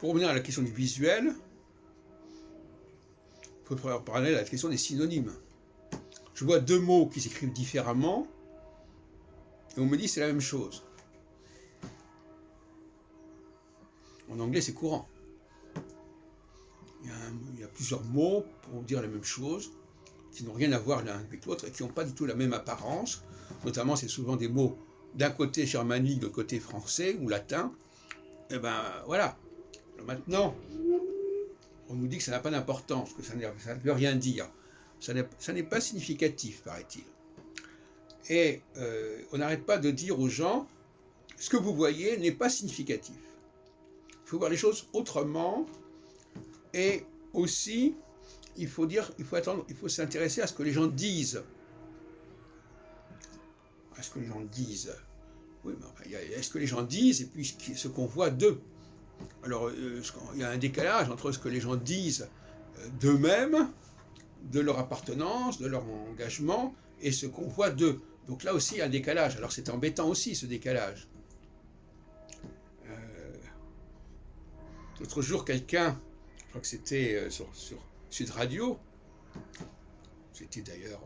pour revenir à la question du visuel, il faut faire parallèle à la question des synonymes. Je vois deux mots qui s'écrivent différemment, et on me dit c'est la même chose. En anglais, c'est courant. Il y a plusieurs mots pour dire la même chose, qui n'ont rien à voir l'un avec l'autre et qui n'ont pas du tout la même apparence. Notamment, c'est souvent des mots d'un côté germanique, de côté français ou latin. Et ben voilà. Alors maintenant, on nous dit que ça n'a pas d'importance, que ça ne veut rien dire. Ça n'est pas significatif, paraît-il. Et on n'arrête pas de dire aux gens, ce que vous voyez n'est pas significatif. Il faut voir les choses autrement. Et aussi, il faut s'intéresser à ce que les gens disent. À ce que les gens disent. Oui, mais enfin, il y a ce que les gens disent et puis ce qu'on voit d'eux. Alors, il y a un décalage entre ce que les gens disent d'eux-mêmes, de leur appartenance, de leur engagement, et ce qu'on voit d'eux. Donc là aussi, il y a un décalage. Alors c'est embêtant aussi, ce décalage. L'autre jour, quelqu'un, je crois que c'était sur Sud Radio, c'était d'ailleurs...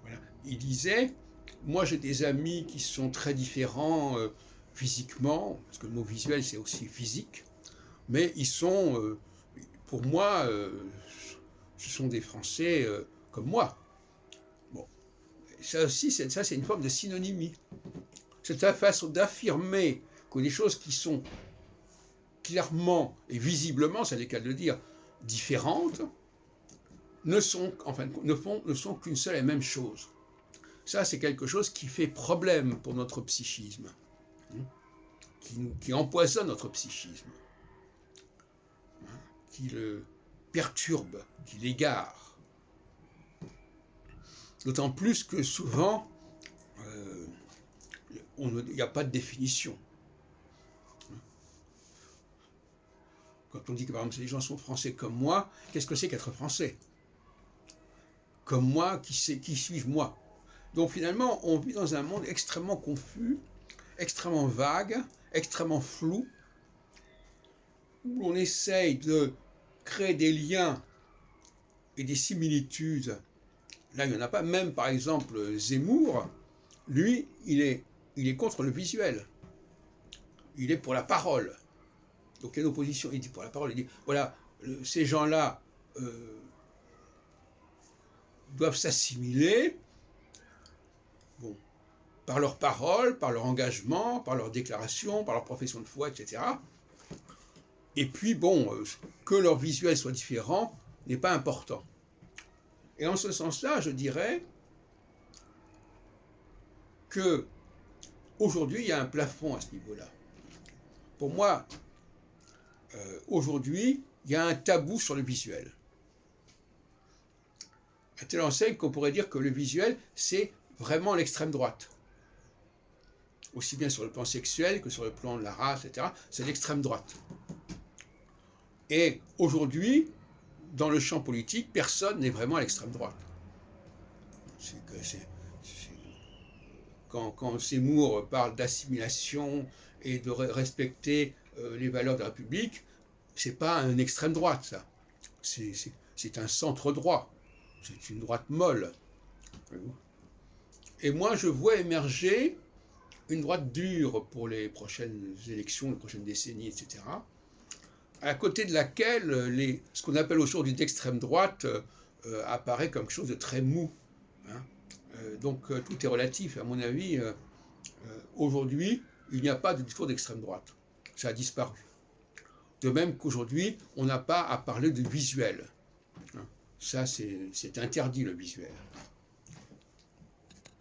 voilà, il disait, moi j'ai des amis qui sont très différents physiquement, parce que le mot visuel c'est aussi physique, mais ils sont, pour moi, ce sont des Français comme moi. Bon, ça aussi, c'est une forme de synonymie. C'est une façon d'affirmer que des choses qui sont clairement et visiblement, c'est le cas de le dire, différentes, ne sont qu'une seule et même chose. Ça, c'est quelque chose qui fait problème pour notre psychisme, qui empoisonne notre psychisme, qui le perturbe, qui l'égare. D'autant plus que souvent, il n'y a pas de définition. Quand on dit que par exemple les gens sont français comme moi, qu'est-ce que c'est qu'être français? Comme moi, qui suis-je moi? Donc finalement, on vit dans un monde extrêmement confus, extrêmement vague, extrêmement flou, où on essaye de créer des liens et des similitudes. Là, il n'y en a pas. Même, par exemple, Zemmour, lui, il est contre le visuel. Il est pour la parole. Donc, il y a une opposition. Il dit pour la parole. Il dit, voilà, ces gens-là doivent s'assimiler, bon, par leur parole, par leur engagement, par leur déclaration, par leur profession de foi, etc. Et puis, bon, que leur visuel soit différent n'est pas important. Et en ce sens-là, je dirais que aujourd'hui, il y a un plafond à ce niveau-là. Pour moi, aujourd'hui, il y a un tabou sur le visuel. À telle enseigne qu'on pourrait dire que le visuel, c'est vraiment l'extrême droite. Aussi bien sur le plan sexuel que sur le plan de la race, etc. C'est l'extrême droite. Et aujourd'hui, dans le champ politique, personne n'est vraiment à l'extrême droite. Quand Zemmour parle d'assimilation et de respecter les valeurs de la République, c'est pas un extrême droite, ça. C'est un centre droit. C'est une droite molle. Et moi, je vois émerger une droite dure pour les prochaines élections, les prochaines décennies, etc., à côté de laquelle ce qu'on appelle aujourd'hui d'extrême droite apparaît comme quelque chose de très mou. Hein. Donc tout est relatif. À mon avis, aujourd'hui, il n'y a pas de discours d'extrême droite. Ça a disparu. De même qu'aujourd'hui, on n'a pas à parler de visuel. Hein. Ça, c'est interdit, le visuel.